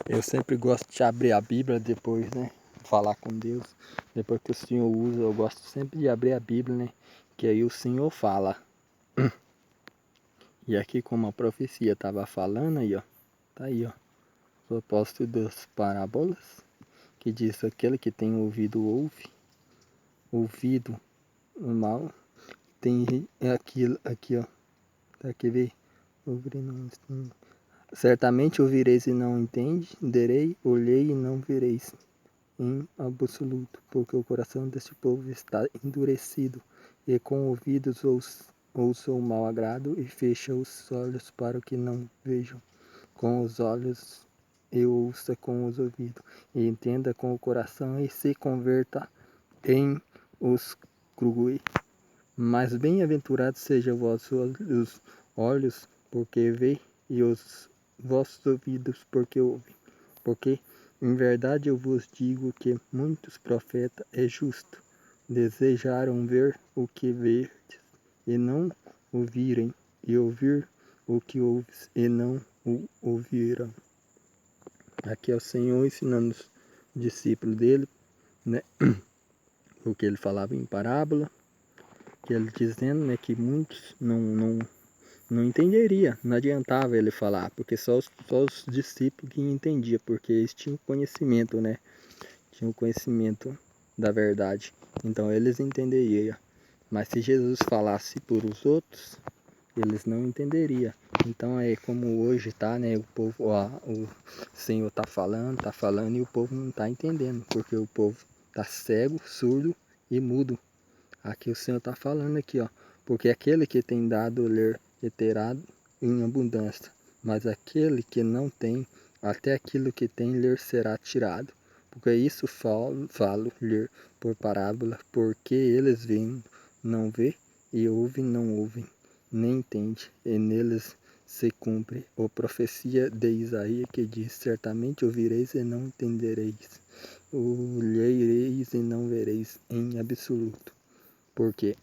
Eu sempre gosto de abrir a Bíblia depois, né? Falar com Deus. Depois que o Senhor usa, eu gosto sempre de abrir a Bíblia, né? Que aí o Senhor fala. E aqui como a profecia estava falando aí, ó. Tá aí, ó. O propósito das parábolas. Que diz: aquele que tem ouvido ouve. Ouvido o mal. Tem aquilo aqui, ó. Tá aqui, vê. Ouvir não. Certamente ouvireis e não entenderei. Olhei e não vereis. Em absoluto, porque o coração deste povo está endurecido, e com ouvidos ouça o mau agrado, e fecha os olhos para que não vejam com os olhos, e ouça com os ouvidos, e entenda com o coração, e se converta em os crui. Mas bem-aventurados sejam vossos olhos, porque vê, e os vossos ouvidos, porque ouvem. Porque em verdade eu vos digo que muitos profetas é justo desejaram ver o que verdes e não o virem, e ouvir o que ouves e não o ouviram. Aqui é o Senhor ensinando os discípulos dele, né? O que ele falava em parábola, que ele dizendo, né, que muitos não entenderia, não adiantava ele falar, porque só os discípulos que entendiam, porque eles tinham conhecimento, né? Tinham conhecimento da verdade. Então eles entenderiam. Mas se Jesus falasse por os outros, eles não entenderiam. Então é como hoje tá, né? O povo, ó, o Senhor tá falando e o povo não tá entendendo, porque o povo tá cego, surdo e mudo. Aqui o Senhor tá falando aqui, ó, porque aquele que tem dado ler terá em abundância, mas aquele que não tem, até aquilo que tem lhe será tirado. Porque isso falo ler por parábola, porque eles veem, não vê, e ouvem, não ouvem, nem entende, e neles se cumpre a profecia de Isaías que diz: certamente ouvireis e não entendereis, olhareis e não vereis em absoluto. Por quê?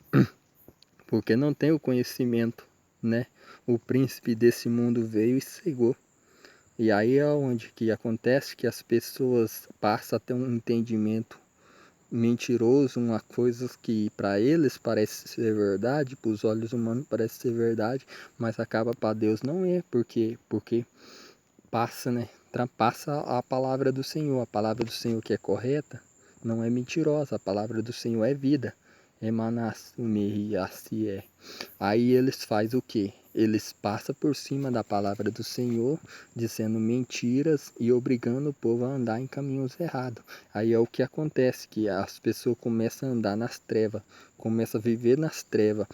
Porque não tem o conhecimento, né? O príncipe desse mundo veio e cegou. E aí é onde que acontece que as pessoas passam a ter um entendimento mentiroso, uma coisa que para eles parece ser verdade, para os olhos humanos parece ser verdade, mas acaba para Deus não é, porque passa, né? Trapassa a palavra do Senhor. A palavra do Senhor que é correta não é mentirosa, a palavra do Senhor é vida. É. Aí eles fazem o quê? Eles passam por cima da palavra do Senhor, dizendo mentiras e obrigando o povo a andar em caminhos errados. Aí é o que acontece, que as pessoas começam a andar nas trevas, começam a viver nas trevas.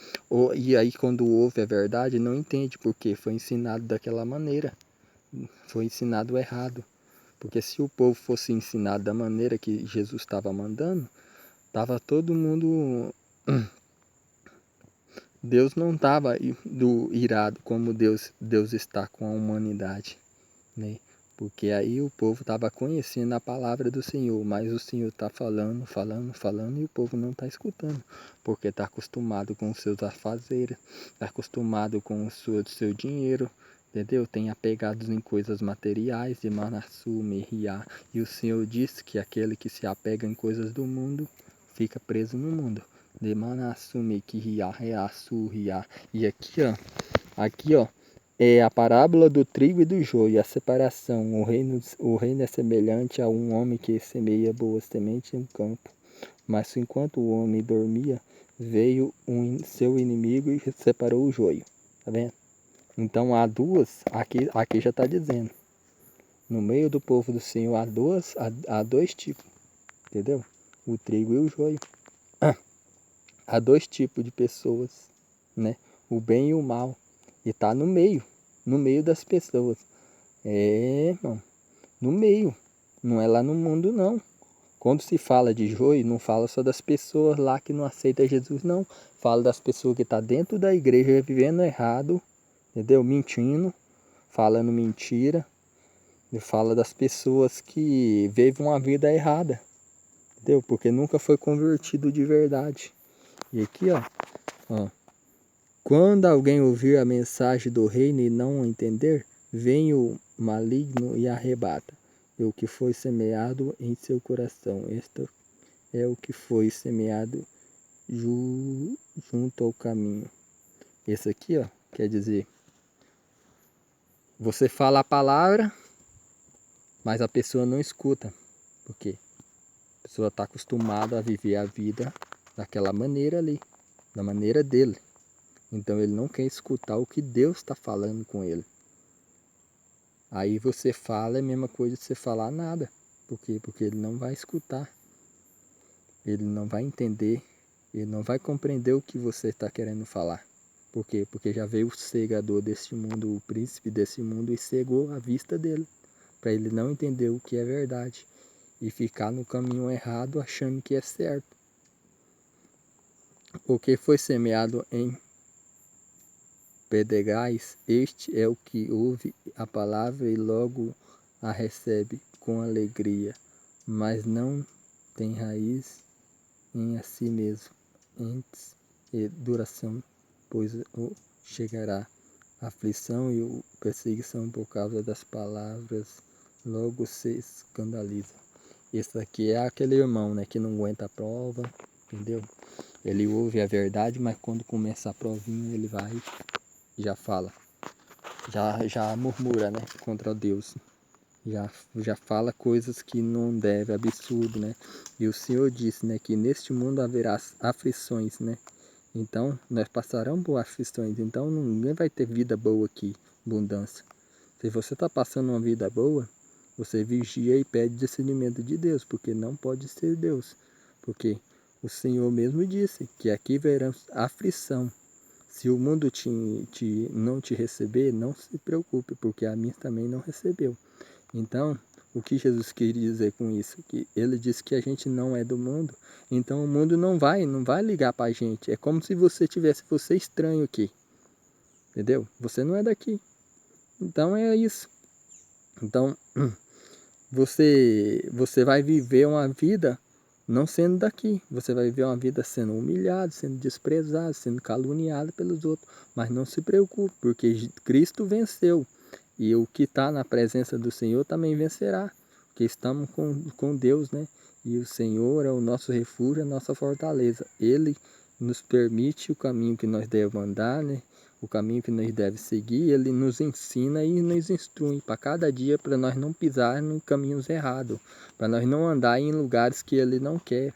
E aí quando ouve a verdade, não entende porque foi ensinado daquela maneira. Foi ensinado errado. Porque se o povo fosse ensinado da maneira que Jesus estava mandando, estava todo mundo... Deus não estava irado como Deus está com a humanidade, né? Porque aí o povo estava conhecendo a palavra do Senhor, mas o Senhor está falando e o povo não está escutando, porque está acostumado com os seus afazeres, está acostumado com o seu dinheiro, entendeu? Tem apegados em coisas materiais, de Manassu, Meriá, e o Senhor disse que aquele que se apega em coisas do mundo fica preso no mundo. De Manassu, Mekiria, Reassu, Ria. E aqui ó, é a parábola do trigo e do joio, a separação. O reino é semelhante a um homem que semeia boas sementes em um campo. Mas enquanto o homem dormia, veio seu inimigo e separou o joio. Tá vendo? Então há duas, aqui já está dizendo. No meio do povo do Senhor há dois tipos, entendeu? O trigo e o joio. Há dois tipos de pessoas, né? O bem e o mal. E tá no meio das pessoas. É, irmão, no meio. Não é lá no mundo, não. Quando se fala de joio, não fala só das pessoas lá que não aceitam Jesus, não. Fala das pessoas que estão dentro da igreja vivendo errado, entendeu? Mentindo, falando mentira. E fala das pessoas que vivem uma vida errada, entendeu? Porque nunca foi convertido de verdade. E aqui, ó. Quando alguém ouvir a mensagem do reino e não entender, vem o maligno e arrebata. é o que foi semeado em seu coração. Este é o que foi semeado junto ao caminho. Esse aqui, ó, quer dizer, você fala a palavra, mas a pessoa não escuta. Por quê? A pessoa está acostumada a viver a vida daquela maneira ali, da maneira dele. Então ele não quer escutar o que Deus está falando com ele. Aí você fala, é a mesma coisa de você falar nada. Por quê? Porque ele não vai escutar. Ele não vai entender. Ele não vai compreender o que você está querendo falar. Por quê? Porque já veio o cegador desse mundo, o príncipe desse mundo, e cegou a vista dele. Para ele não entender o que é verdade. E ficar no caminho errado achando que é certo. O que foi semeado em pedregais, este é o que ouve a palavra e logo a recebe com alegria, mas não tem raiz em si mesmo, antes e duração, pois chegará a aflição e perseguição por causa das palavras, logo se escandaliza. Esse aqui é aquele irmão, né, que não aguenta a prova, entendeu? Ele ouve a verdade, mas quando começa a provinha ele vai e já fala, já murmura, né, contra Deus. Já fala coisas que não deve, absurdo, né? E o Senhor disse, né, que neste mundo haverá aflições, né? Então, nós passaremos por aflições, então ninguém vai ter vida boa aqui, abundância. Se você está passando uma vida boa, você vigia e pede discernimento de Deus, porque não pode ser Deus. Porque o Senhor mesmo disse que aqui veremos aflição. Se o mundo não te receber, não se preocupe, porque a mim também não recebeu. Então, o que Jesus queria dizer com isso? Que ele disse que a gente não é do mundo, então o mundo não vai ligar para a gente. É como se você tivesse você estranho aqui, entendeu? Você não é daqui. Então é isso. Então, você vai viver uma vida não sendo daqui. Você vai viver uma vida sendo humilhado, sendo desprezado, sendo caluniado pelos outros. Mas não se preocupe, porque Cristo venceu. E o que está na presença do Senhor também vencerá. Porque estamos com Deus, né? E o Senhor é o nosso refúgio, a nossa fortaleza. Ele nos permite o caminho que nós devemos andar, né? O caminho que nós devemos seguir. Ele nos ensina e nos instrui para cada dia, para nós não pisar em caminhos errados. Para nós não andar em lugares que Ele não quer.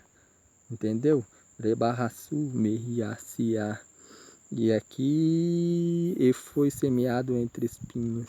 Entendeu? Rebarraçu, meriaciá. E aqui ele foi semeado entre espinhos.